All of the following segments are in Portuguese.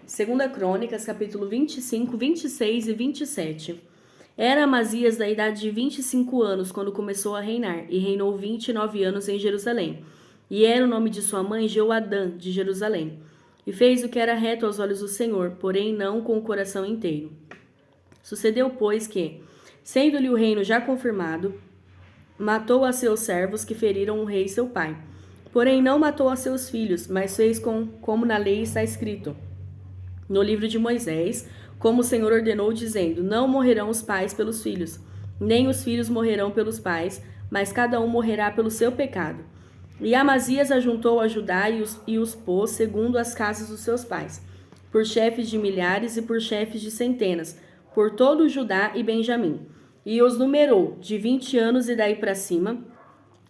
Segunda Crônicas, capítulo 25, 26 e 27. Era Amazias da idade de 25 anos quando começou a reinar, e reinou 29 anos em Jerusalém. E era o nome de sua mãe Jeoadã, de Jerusalém. E fez o que era reto aos olhos do Senhor, porém não com o coração inteiro. Sucedeu, pois, que, sendo-lhe o reino já confirmado, matou a seus servos que feriram o rei seu pai. Porém não matou a seus filhos, mas fez como na lei está escrito no livro de Moisés, como o Senhor ordenou, dizendo: não morrerão os pais pelos filhos, nem os filhos morrerão pelos pais, mas cada um morrerá pelo seu pecado. E Amazias ajuntou a Judá e os pôs segundo as casas dos seus pais, por chefes de milhares e por chefes de centenas, por todo o Judá e Benjamim. E os numerou de 20 anos e daí para cima,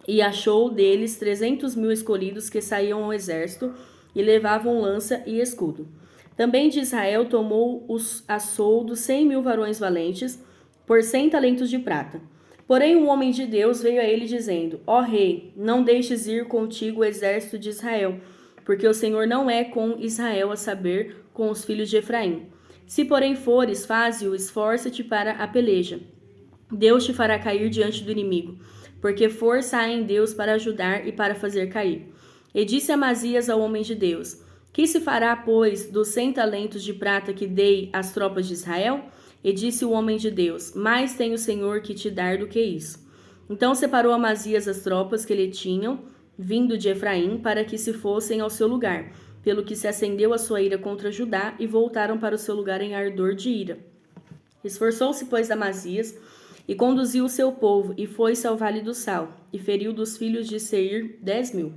e achou deles 300.000 escolhidos que saíam ao exército e levavam lança e escudo. Também de Israel tomou a soldo 100.000 varões valentes, por 100 talentos de prata. Porém um homem de Deus veio a ele dizendo: ó rei, não deixes ir contigo o exército de Israel, porque o Senhor não é com Israel, a saber, com os filhos de Efraim. Se porém fores, faze-o, esforça-te para a peleja. Deus te fará cair diante do inimigo, porque força há em Deus para ajudar e para fazer cair. E disse Amazias ao homem de Deus: que se fará, pois, dos 100 talentos de prata que dei às tropas de Israel? E disse o homem de Deus: mais tem o Senhor que te dar do que isso. Então separou Amazias as tropas que lhe tinham vindo de Efraim, para que se fossem ao seu lugar, pelo que se acendeu a sua ira contra Judá, e voltaram para o seu lugar em ardor de ira. Esforçou-se, pois, Amazias, e conduziu o seu povo, e foi-se ao vale do Sal, e feriu dos filhos de Seir 10.000.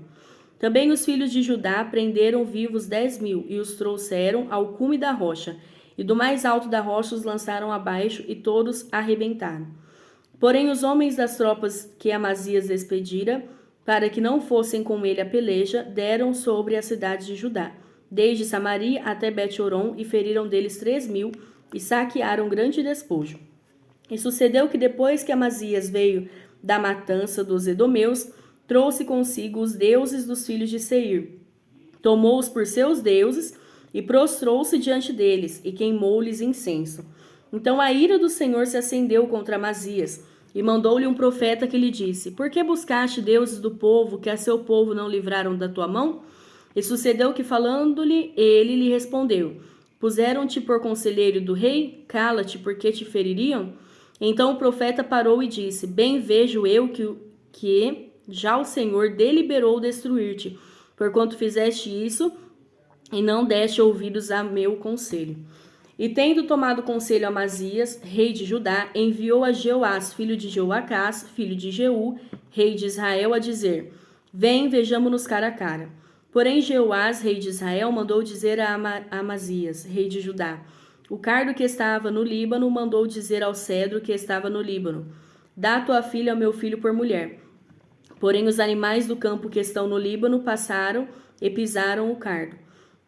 Também os filhos de Judá prenderam vivos 10.000 e os trouxeram ao cume da rocha, e do mais alto da rocha os lançaram abaixo, e todos arrebentaram. Porém os homens das tropas que Amazias despedira, para que não fossem com ele a peleja, deram sobre a cidade de Judá, desde Samaria até Bet-Horon, e feriram deles 3.000, e saquearam grande despojo. E sucedeu que depois que Amazias veio da matança dos edomeus, trouxe consigo os deuses dos filhos de Seir, tomou-os por seus deuses e prostrou-se diante deles e queimou-lhes incenso. Então a ira do Senhor se acendeu contra Amazias e mandou-lhe um profeta que lhe disse: por que buscaste deuses do povo que a seu povo não livraram da tua mão? E sucedeu que, falando-lhe, ele lhe respondeu: puseram-te por conselheiro do rei? Cala-te, porque te feririam? Então o profeta parou e disse: bem vejo eu que já o Senhor deliberou destruir-te, porquanto fizeste isso e não deste ouvidos a meu conselho. E tendo tomado conselho Amazias, rei de Judá, enviou a Jeoás, filho de Joacás, filho de Jeú, rei de Israel, a dizer: vem, vejamo-nos cara a cara. Porém Jeoás, rei de Israel, mandou dizer a Amazias, rei de Judá: o cardo que estava no Líbano mandou dizer ao cedro que estava no Líbano: dá tua filha ao meu filho por mulher. Porém os animais do campo que estão no Líbano passaram e pisaram o cardo.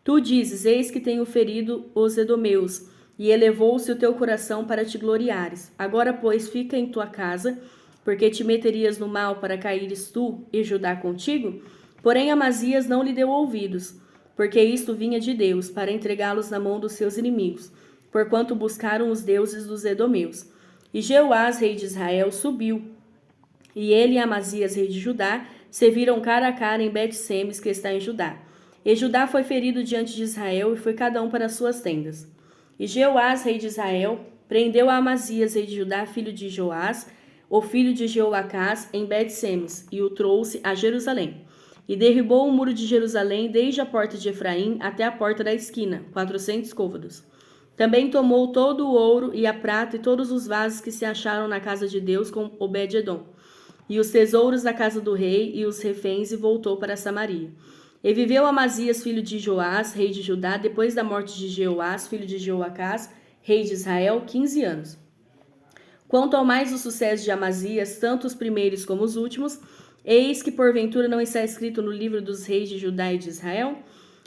Tu dizes: eis que tenho ferido os edomeus, e elevou-se o teu coração para te gloriares. Agora, pois, fica em tua casa, porque te meterias no mal para caíres tu e Judá contigo? Porém Amazias não lhe deu ouvidos, porque isto vinha de Deus, para entregá-los na mão dos seus inimigos, porquanto buscaram os deuses dos edomeus. E Jeoás, rei de Israel, subiu, e ele e Amazias, rei de Judá, se viram cara a cara em Bet-Semes, que está em Judá. E Judá foi ferido diante de Israel, e foi cada um para as suas tendas. E Jeoás, rei de Israel, prendeu a Amazias, rei de Judá, filho de Joás, o filho de Jeoacás, em Bet-Semes, e o trouxe a Jerusalém. E derribou o muro de Jerusalém desde a porta de Efraim até a porta da esquina, 400 côvados. Também tomou todo o ouro e a prata e todos os vasos que se acharam na casa de Deus com Obed-edom, e os tesouros da casa do rei e os reféns, e voltou para Samaria. E viveu Amazias, filho de Joás, rei de Judá, depois da morte de Jeoás, filho de Joacás, rei de Israel, 15 anos. Quanto ao mais o sucesso de Amazias, tanto os primeiros como os últimos, eis que porventura não está escrito no livro dos reis de Judá e de Israel?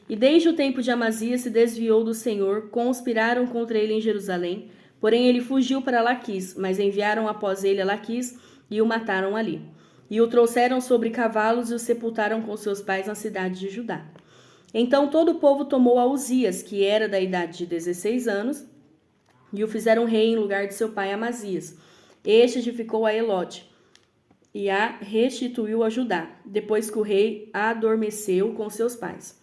E desde o tempo de Amazias se desviou do Senhor, conspiraram contra ele em Jerusalém, porém ele fugiu para Laquis, mas enviaram após ele a Laquis, e o mataram ali. E o trouxeram sobre cavalos e o sepultaram com seus pais na cidade de Judá. Então todo o povo tomou a Uzias, que era da idade de 16 anos, e o fizeram rei em lugar de seu pai Amazias. Este edificou a Elote e a restituiu a Judá, depois que o rei adormeceu com seus pais.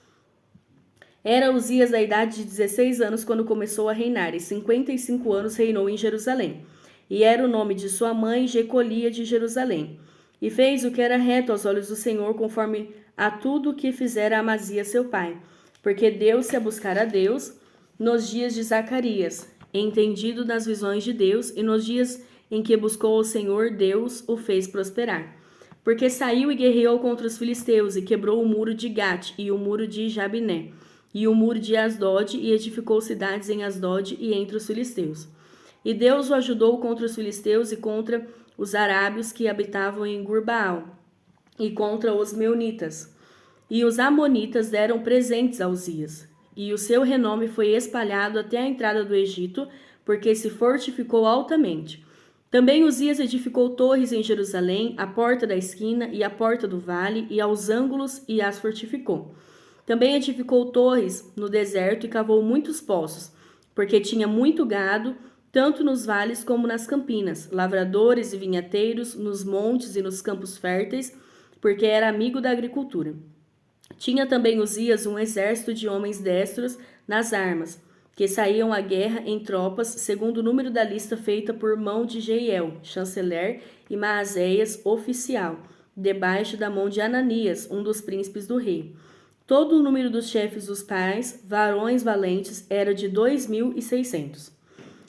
Era Uzias da idade de 16 anos quando começou a reinar, e 55 anos reinou em Jerusalém. E era o nome de sua mãe Jecolia de Jerusalém. E fez o que era reto aos olhos do Senhor, conforme a tudo o que fizera Amazias seu pai. Porque deu-se a buscar a Deus nos dias de Zacarias, entendido nas visões de Deus, e nos dias em que buscou o Senhor, Deus o fez prosperar. Porque saiu e guerreou contra os filisteus, e quebrou o muro de Gate e o muro de Jabiné, e o muro de Asdod, e edificou cidades em Asdod e entre os filisteus. E Deus o ajudou contra os filisteus e contra os arábios que habitavam em Gurbaal, e contra os meunitas. E os amonitas deram presentes a Uzias, e o seu renome foi espalhado até a entrada do Egito, porque se fortificou altamente. Também Uzias edificou torres em Jerusalém, a porta da esquina e a porta do vale, e aos ângulos, e as fortificou. Também edificou torres no deserto e cavou muitos poços, porque tinha muito gado, tanto nos vales como nas campinas, lavradores e vinhateiros, nos montes e nos campos férteis, porque era amigo da agricultura. Tinha também Uzias um exército de homens destros nas armas, que saíam à guerra em tropas, segundo o número da lista feita por mão de Jeiel, chanceler, e Maazéias, oficial, debaixo da mão de Ananias, um dos príncipes do rei. Todo o número dos chefes dos pais, varões valentes, era de 2.600.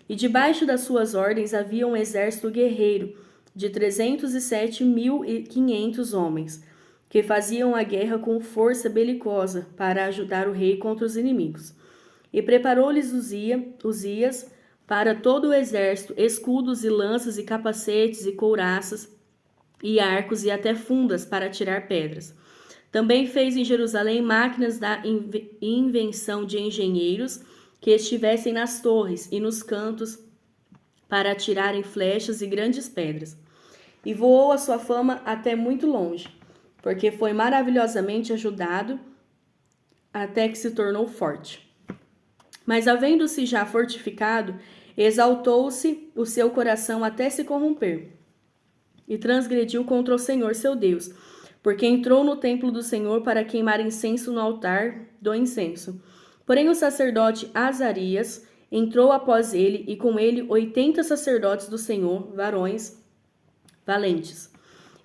E debaixo das suas ordens havia um exército guerreiro de 307.500 homens, que faziam a guerra com força belicosa para ajudar o rei contra os inimigos. E preparou-lhes Uzias para todo o exército escudos e lanças e capacetes e couraças e arcos e até fundas para atirar pedras. Também fez em Jerusalém máquinas da invenção de engenheiros que estivessem nas torres e nos cantos para atirarem flechas e grandes pedras. E voou a sua fama até muito longe, porque foi maravilhosamente ajudado até que se tornou forte. Mas, havendo-se já fortificado, exaltou-se o seu coração até se corromper, e transgrediu contra o Senhor seu Deus, porque entrou no templo do Senhor para queimar incenso no altar do incenso. Porém o sacerdote Azarias entrou após ele, e com ele 80 sacerdotes do Senhor, varões valentes.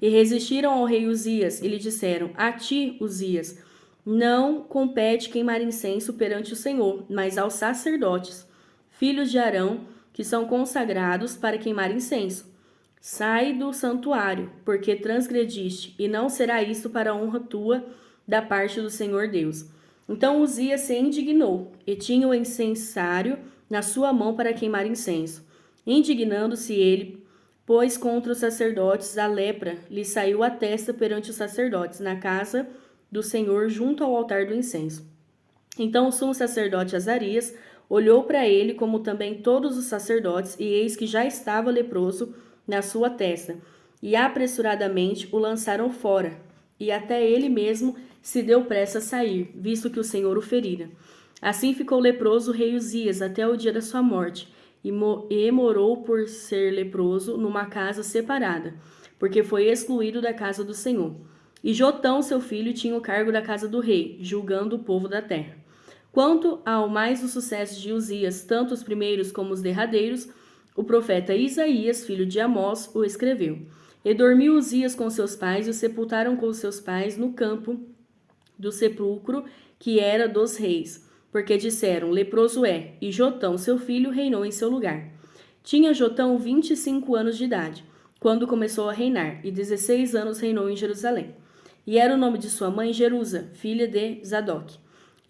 E resistiram ao rei Uzias, e lhe disseram: A ti, Uzias, não compete queimar incenso perante o Senhor, mas aos sacerdotes, filhos de Arão, que são consagrados para queimar incenso. Sai do santuário, porque transgrediste, e não será isso para a honra tua da parte do Senhor Deus. Então Uzias se indignou, e tinha o incensário na sua mão para queimar incenso. Indignando-se ele, pois contra os sacerdotes a lepra lhe saiu à testa perante os sacerdotes, na casa do Senhor, junto ao altar do incenso. Então o sumo sacerdote Azarias olhou para ele, como também todos os sacerdotes, e eis que já estava leproso na sua testa, e apressuradamente o lançaram fora, e até ele mesmo se deu pressa a sair, visto que o Senhor o ferira. Assim ficou leproso o rei Uzias até o dia da sua morte, e morou por ser leproso numa casa separada, porque foi excluído da casa do Senhor. E Jotão, seu filho, tinha o cargo da casa do rei, julgando o povo da terra. Quanto ao mais dos sucessos de Uzias, tanto os primeiros como os derradeiros, o profeta Isaías, filho de Amós, o escreveu. E dormiu Uzias com seus pais, e o sepultaram com seus pais no campo do sepulcro que era dos reis, porque disseram: leproso é, e Jotão, seu filho, reinou em seu lugar. Tinha Jotão 25 anos de idade, quando começou a reinar, e 16 anos reinou em Jerusalém. E era o nome de sua mãe Jerusa, filha de Zadok.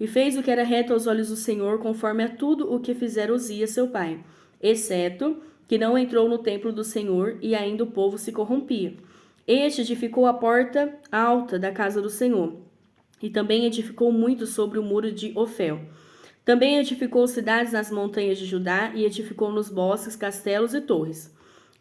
E fez o que era reto aos olhos do Senhor, conforme a tudo o que fizera Uzias seu pai, exceto que não entrou no templo do Senhor, e ainda o povo se corrompia. Este edificou a porta alta da casa do Senhor, e também edificou muito sobre o muro de Ofel. Também edificou cidades nas montanhas de Judá, e edificou nos bosques castelos e torres.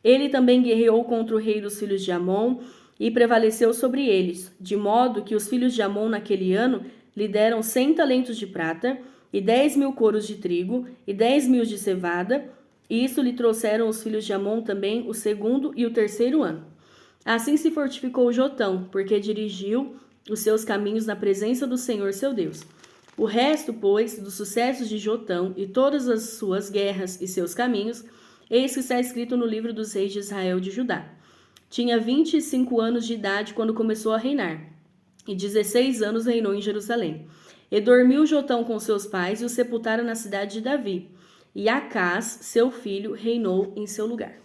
Ele também guerreou contra o rei dos filhos de Amon, e prevaleceu sobre eles, de modo que os filhos de Amon naquele ano lhe deram 100 talentos de prata, e 10.000 coros de trigo, e 10.000 de cevada, e isso lhe trouxeram os filhos de Amon também o segundo e o terceiro ano. Assim se fortificou Jotão, porque dirigiu os seus caminhos na presença do Senhor seu Deus. O resto, pois, dos sucessos de Jotão e todas as suas guerras e seus caminhos, eis que está escrito no livro dos reis de Israel e de Judá. Tinha 25 anos de idade quando começou a reinar, e 16 anos reinou em Jerusalém. E dormiu Jotão com seus pais e o sepultaram na cidade de Davi. E Acás, seu filho, reinou em seu lugar.